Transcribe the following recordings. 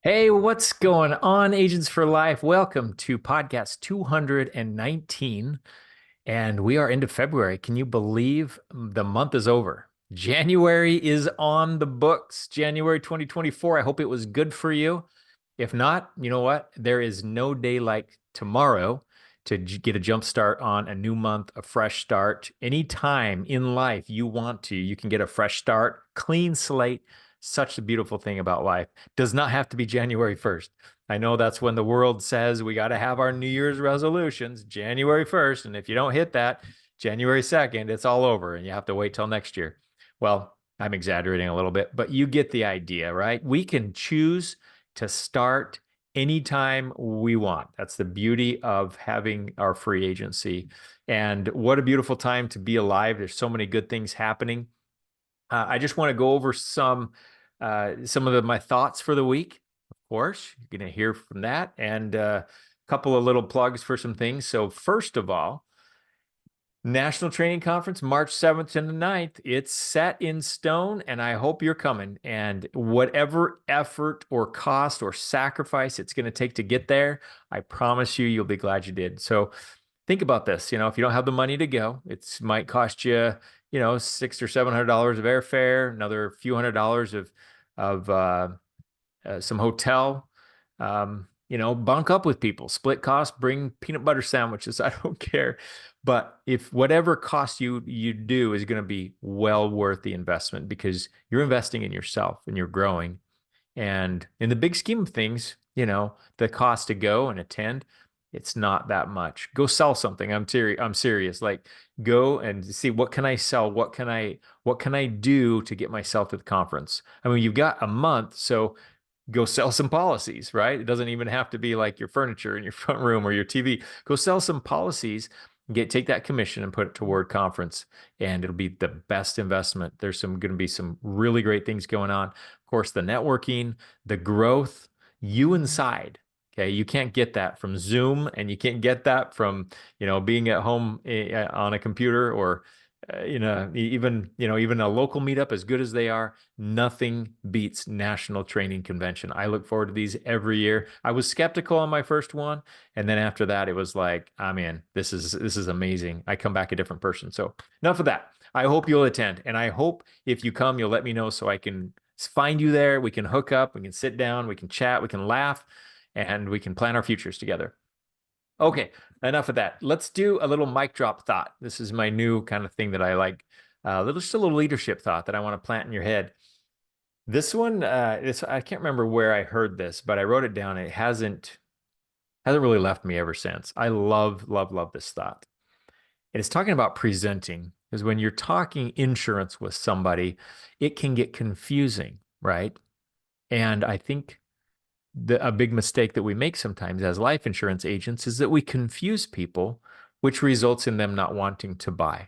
Hey, what's going on, Agents for Life? Welcome to podcast 219. And we are into February. Can you believe the month is over? January is on the books, January 2024. I hope it was good for you. If not, you know what? There is no day like tomorrow to get a jump start on a new month, a fresh start. Anytime in life you want to, you can get a fresh start, clean slate. Such a beautiful thing about life. Does not have to be January 1st. I know that's when the world says we got to have our New Year's resolutions January 1st. And if you don't hit that January 2nd, it's all over and you have to wait till next year. Well, I'm exaggerating a little bit, but you get the idea, right? We can choose to start anytime we want. That's the beauty of having our free agency. And what a beautiful time to be alive. There's so many good things happening. I just want to go over some of my thoughts for the week. Of course, you're going to hear from that, and a couple of little plugs for some things. So first of all, National Training Conference, March 7th and the 9th. It's set in stone, and I hope you're coming. And whatever effort or cost or sacrifice it's going to take to get there, I promise you'll be glad you did. So think about this. If you don't have the money to go, it might cost you, $600 or $700 of airfare, another few $100 of some hotel. Bunk up with people, split cost, bring peanut butter sandwiches. I don't care. But if whatever cost you do is going to be well worth the investment because you're investing in yourself and you're growing. And in the big scheme of things, the cost to go and attend, it's not that much. Go sell something. I'm serious. Like go and see what can I sell? What can I do to get myself to the conference? I mean, you've got a month, so go sell some policies, right? It doesn't even have to be like your furniture in your front room or your TV. Go sell some policies, take that commission and put it toward conference, and it'll be the best investment. There's going to be some really great things going on. Of course, the networking, the growth, you inside. Okay, you can't get that from Zoom, and you can't get that from being at home on a computer or even a local meetup, as good as they are, nothing beats National Training Convention. I look forward to these every year. I was skeptical on my first one, and then after that, it was like, I'm in. This is amazing. I come back a different person. So enough of that. I hope you'll attend, and I hope if you come, you'll let me know so I can find you there. We can hook up, we can sit down, we can chat, we can laugh, and we can plan our futures together. Okay, enough of that. Let's do a little mic drop thought. This is my new kind of thing that I like. Just a little leadership thought that I want to plant in your head. This one, I can't remember where I heard this, but I wrote it down. It hasn't really left me ever since. I love, love, love this thought. And it's talking about presenting, because when you're talking insurance with somebody, it can get confusing, right? And I think a big mistake that we make sometimes as life insurance agents is that we confuse people, which results in them not wanting to buy.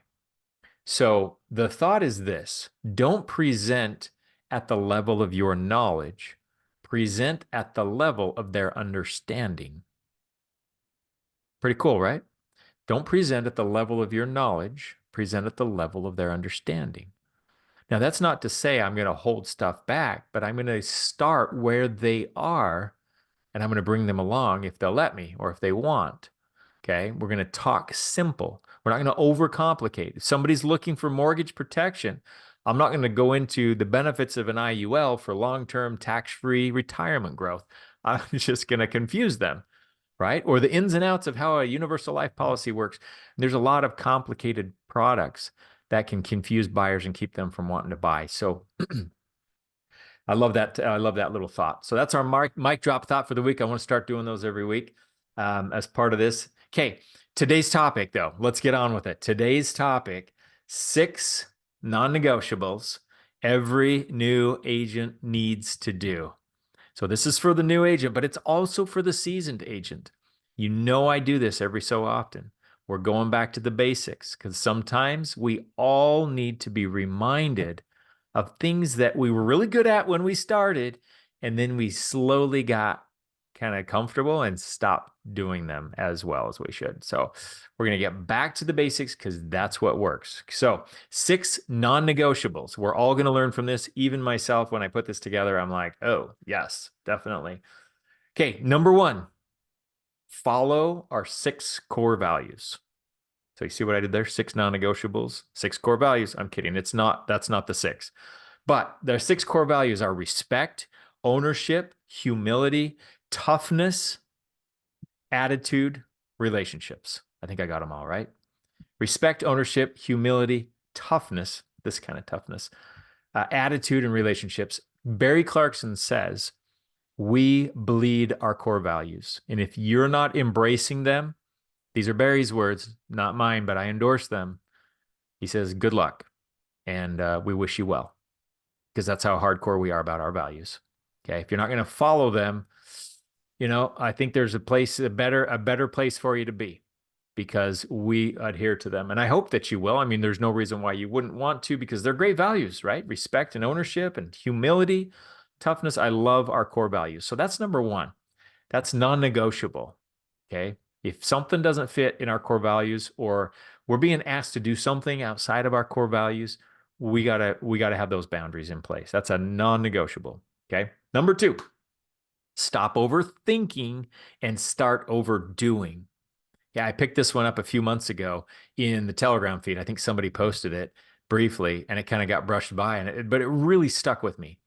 So the thought is this: don't present at the level of your knowledge, present at the level of their understanding. Pretty cool, right? Don't present at the level of your knowledge, present at the level of their understanding. Now, that's not to say I'm going to hold stuff back, but I'm going to start where they are and I'm going to bring them along if they'll let me or if they want. Okay. We're going to talk simple. We're not going to overcomplicate. If somebody's looking for mortgage protection, I'm not going to go into the benefits of an IUL for long-term tax-free retirement growth. I'm just going to confuse them, right? Or the ins and outs of how a universal life policy works. There's a lot of complicated products that can confuse buyers and keep them from wanting to buy. So I love that. I love that little thought. So that's our mic drop thought for the week. I want to start doing those every week as part of this. Okay, today's topic, though. Let's get on with it. Today's topic: 6 non-negotiables every new agent needs to do. So this is for the new agent, but it's also for the seasoned agent. I do this every so often. We're going back to the basics because sometimes we all need to be reminded of things that we were really good at when we started, and then we slowly got kind of comfortable and stop doing them as well as we should. So we're going to get back to the basics because that's what works. So 6 non-negotiables. We're all going to learn from this. Even myself, when I put this together, I'm like, oh, yes, definitely. Okay, number 1, follow our 6 core values. So you see what I did there? 6 non-negotiables, 6 core values. I'm kidding. That's not the 6. But their 6 core values are respect, ownership, humility, toughness, attitude, relationships. I think I got them all right. Respect, ownership, humility, toughness, this kind of toughness, attitude, and relationships. Barry Clarkson says, we bleed our core values. And if you're not embracing them, these are Barry's words, not mine, but I endorse them. He says, good luck. And we wish you well, because that's how hardcore we are about our values. Okay. If you're not going to follow them, I think there's a better place for you to be, because we adhere to them. And I hope that you will. I mean, there's no reason why you wouldn't want to, because they're great values, right? Respect and ownership and humility, toughness. I love our core values. So that's number 1. That's non-negotiable. Okay. If something doesn't fit in our core values, or we're being asked to do something outside of our core values, we gotta have those boundaries in place. That's a non-negotiable. Okay. Number 2, stop overthinking and start overdoing. Yeah, I picked this one up a few months ago in the Telegram feed. I think somebody posted it briefly and it kind of got brushed by, but it really stuck with me.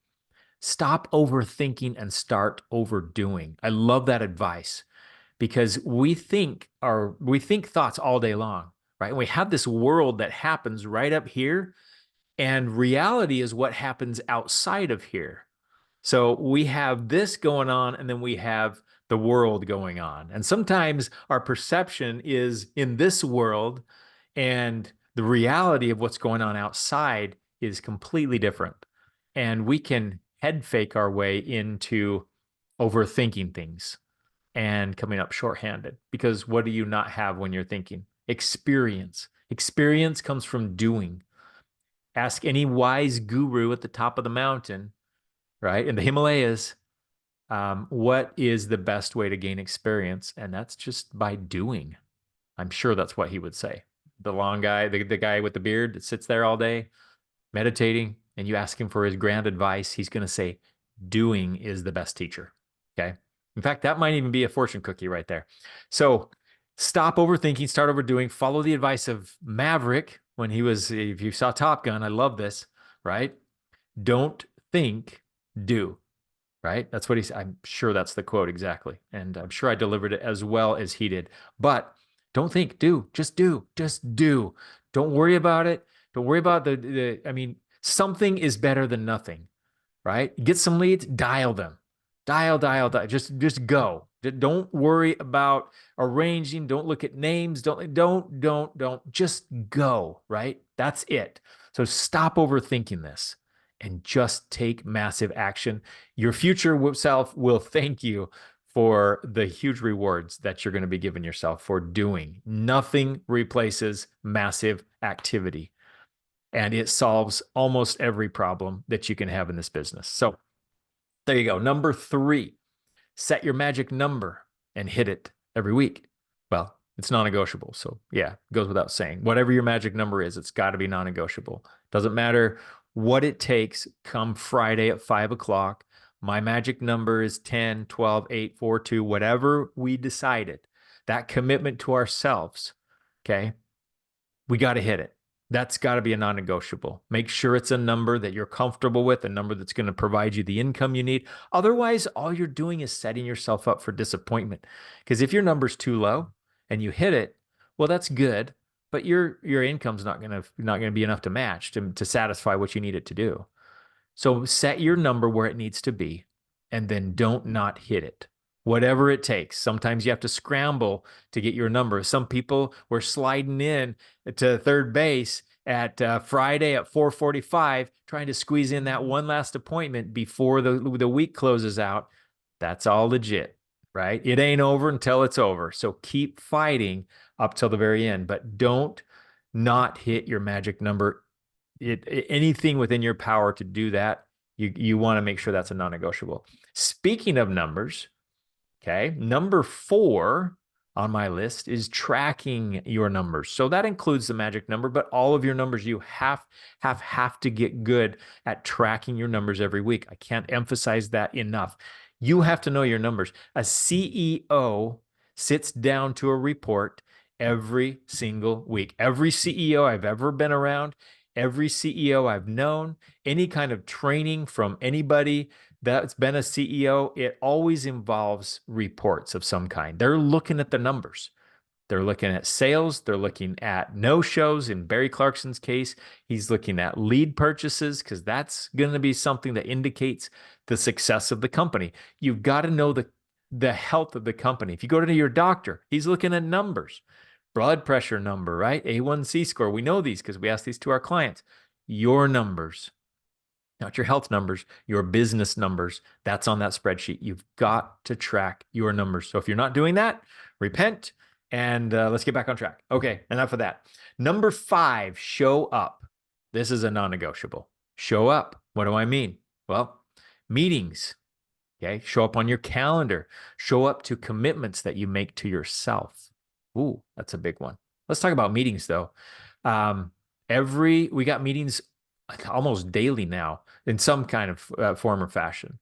Stop overthinking and start overdoing. I love that advice, because we think thoughts all day long, right? And we have this world that happens right up here, and reality is what happens outside of here. So we have this going on, and then we have the world going on. And sometimes our perception is in this world, and the reality of what's going on outside is completely different. And we can head fake our way into overthinking things and coming up shorthanded, because what do you not have when you're thinking? Experience. Experience comes from doing. Ask any wise guru at the top of the mountain, right, in the Himalayas, what is the best way to gain experience? And that's just by doing. I'm sure that's what he would say. The long guy, the guy with the beard that sits there all day meditating, and you ask him for his grand advice, he's going to say, doing is the best teacher. Okay. In fact, that might even be a fortune cookie right there. So stop overthinking, start overdoing, follow the advice of Maverick when if you saw Top Gun, I love this, right? Don't think, do. Right? That's what he said. I'm sure that's the quote exactly. And I'm sure I delivered it as well as he did. But don't think, do. Just do. Just do. Don't worry about it. Don't worry about I mean, something is better than nothing, right? Get some leads, dial them. Dial. Just go. Don't worry about arranging. Don't look at names. Don't. Just go, right? That's it. So stop overthinking this and just take massive action. Your future self will thank you for the huge rewards that you're going to be giving yourself for doing. Nothing replaces massive activity, and it solves almost every problem that you can have in this business. So there you go. Number 3, set your magic number and hit it every week. Well, it's non-negotiable. So yeah, it goes without saying. Whatever your magic number is, it's got to be non-negotiable. Doesn't matter what it takes. Come Friday at 5 o'clock. My magic number is 10, 12, 8, 4, 2, whatever we decided. That commitment to ourselves, okay? We got to hit it. That's got to be a non-negotiable. Make sure it's a number that you're comfortable with, a number that's going to provide you the income you need. Otherwise, all you're doing is setting yourself up for disappointment. Because if your number's too low and you hit it, well, that's good, but your income's not going to be enough to match to satisfy what you need it to do. So set your number where it needs to be, and then don't not hit it. Whatever it takes. Sometimes you have to scramble to get your number. Some people were sliding in to third base at Friday at 4:45, trying to squeeze in that one last appointment before the week closes out. That's all legit, right? It ain't over until it's over. So keep fighting up till the very end, but don't not hit your magic number. Anything within your power to do that, you want to make sure that's a non-negotiable. Speaking of numbers, Okay. Number 4 on my list is tracking your numbers. So that includes the magic number, but all of your numbers, you have to get good at tracking your numbers every week. I can't emphasize that enough. You have to know your numbers. A CEO sits down to a report every single week. Every CEO I've ever been around, every CEO I've known, any kind of training from anybody that's been a CEO, it always involves reports of some kind. They're looking at the numbers. They're looking at sales. They're looking at no shows. In Barry Clarkson's case, he's looking at lead purchases because that's going to be something that indicates the success of the company. You've got to know the health of the company. If you go to your doctor, he's looking at numbers, blood pressure number, right? A1C score. We know these because we ask these to our clients. Your numbers, not your health numbers, your business numbers. That's on that spreadsheet. You've got to track your numbers. So if you're not doing that, repent and let's get back on track. Okay, enough of that. Number 5, show up. This is a non-negotiable. Show up. What do I mean? Well, meetings. Okay, show up on your calendar. Show up to commitments that you make to yourself. Ooh, that's a big one. Let's talk about meetings though. Um, we got meetings almost daily now in some kind of form or fashion.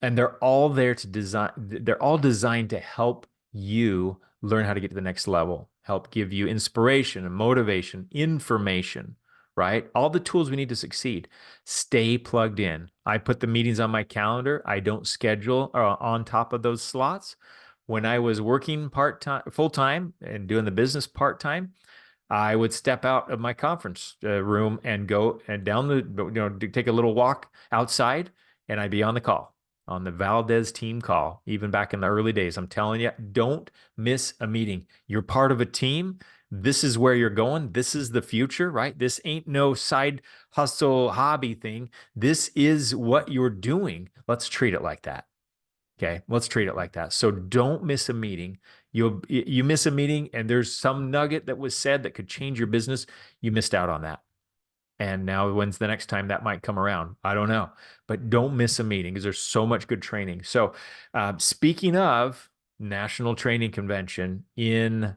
And they're all there to design, they're all designed to help you learn how to get to the next level, help give you inspiration and motivation, information, right? All the tools we need to succeed. Stay plugged in. I put the meetings on my calendar. I don't schedule on top of those slots. When I was working part-time, full-time and doing the business part-time, I would step out of my conference room and go and down to take a little walk outside, and I'd be on the call, on the Valdez team call, even back in the early days. I'm telling you, don't miss a meeting. You're part of a team. This is where you're going. This is the future, right? This ain't no side hustle hobby thing. This is what you're doing. Let's treat it like that. Okay, let's treat it like that. So don't miss a meeting. You miss a meeting and there's some nugget that was said that could change your business. You missed out on that. And now when's the next time that might come around? I don't know. But don't miss a meeting because there's so much good training. So speaking of National Training Convention in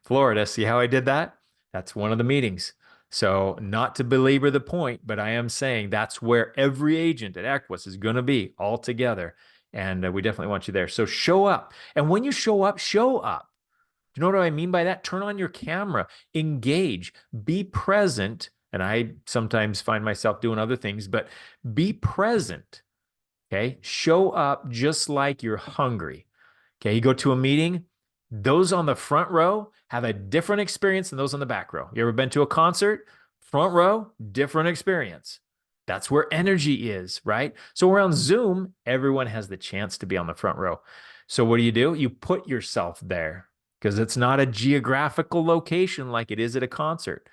Florida, see how I did that? That's one of the meetings. So not to belabor the point, but I am saying that's where every agent at Equus is going to be all together. And we definitely want you there. So show up. And when you show up, show up. Do you know what I mean by that? Turn on your camera, engage, be present. And I sometimes find myself doing other things, but be present. Okay. Show up just like you're hungry. Okay. You go to a meeting, those on the front row have a different experience than those on the back row. You ever been to a concert? Front row, different experience. That's where energy is, right? So we're on Zoom, everyone has the chance to be on the front row. So what do? You put yourself there because it's not a geographical location like it is at a concert.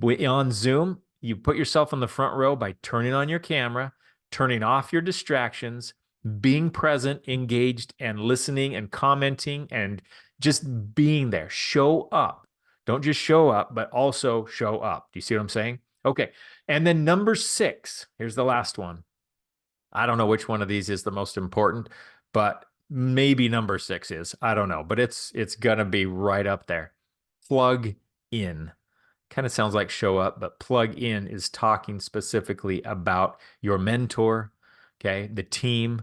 On Zoom, you put yourself in the front row by turning on your camera, turning off your distractions, being present, engaged, and listening and commenting and just being there. Show up. Don't just show up, but also show up. Do you see what I'm saying? Okay. And then number 6, here's the last one. I don't know which one of these is the most important, but maybe number 6 is. I don't know, but it's gonna be right up there. Plug in. Kind of sounds like show up, but plug in is talking specifically about your mentor, okay, the team,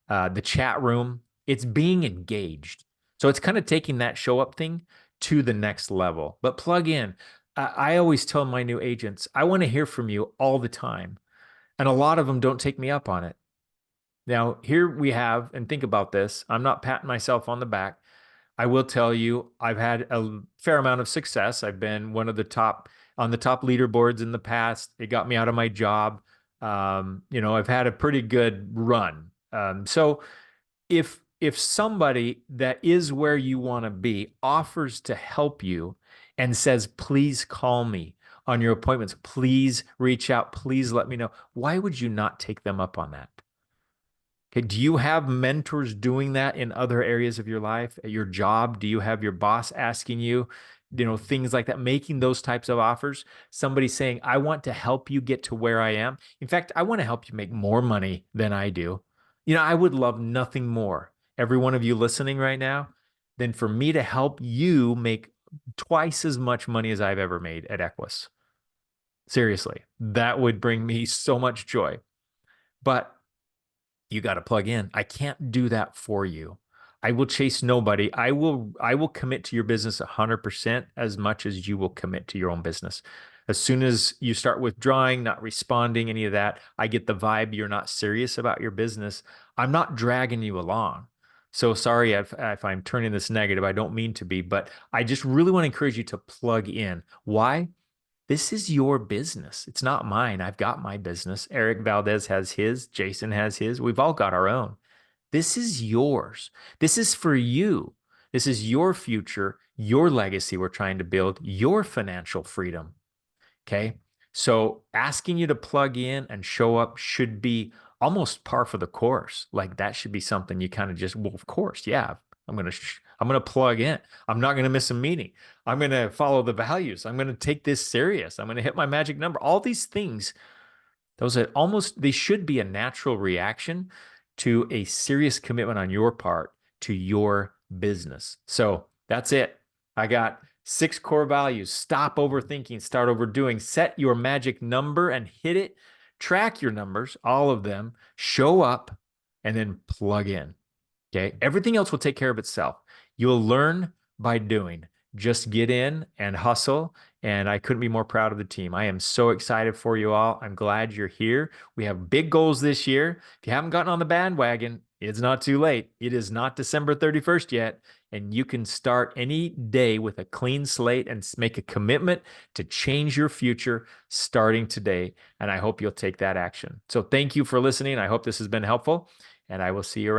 the chat room. It's being engaged. So it's kind of taking that show up thing to the next level. But plug in. I always tell my new agents, I want to hear from you all the time. And a lot of them don't take me up on it. Now, here we have, and think about this, I'm not patting myself on the back. I will tell you, I've had a fair amount of success. I've been one of the top on the top leaderboards in the past. It got me out of my job. I've had a pretty good run. So if somebody that is where you want to be offers to help you and says, please call me on your appointments, please reach out, please let me know, why would you not take them up on that? Okay, do you have mentors doing that in other areas of your life, at your job? Do you have your boss asking you, things like that, making those types of offers? Somebody saying, I want to help you get to where I am. In fact, I want to help you make more money than I do. I would love nothing more. every one of you listening right now, than for me to help you make twice as much money as I've ever made at Equus. Seriously, that would bring me so much joy. But you got to plug in. I can't do that for you. I will chase nobody. I will commit to your business 100% as much as you will commit to your own business. As soon as you start withdrawing, not responding, any of that, I get the vibe you're not serious about your business. I'm not dragging you along. So sorry if I'm turning this negative. I don't mean to be, but I just really want to encourage you to plug in. Why? This is your business. It's not mine. I've got my business. Eric Valdez has his. Jason has his. We've all got our own. This is yours. This is for you. This is your future, your legacy we're trying to build, your financial freedom. Okay. So asking you to plug in and show up should be almost par for the course. Like that should be something you kind of just, well, of course, yeah. I'm gonna plug in. I'm not gonna miss a meeting. I'm gonna follow the values. I'm gonna take this serious. I'm gonna hit my magic number. All these things, those are almost they should be a natural reaction to a serious commitment on your part to your business. So that's it. I got 6 core values. Stop overthinking, start overdoing, set your magic number and hit it. Track your numbers, all of them, show up, and then plug in. Okay. Everything else will take care of itself. You'll learn by doing. Just get in and hustle. And I couldn't be more proud of the team. I am so excited for you all. I'm glad you're here. We have big goals this year. If you haven't gotten on the bandwagon, it's not too late. It is not December 31st yet. And you can start any day with a clean slate and make a commitment to change your future starting today. And I hope you'll take that action. So thank you for listening. I hope this has been helpful. And I will see you around.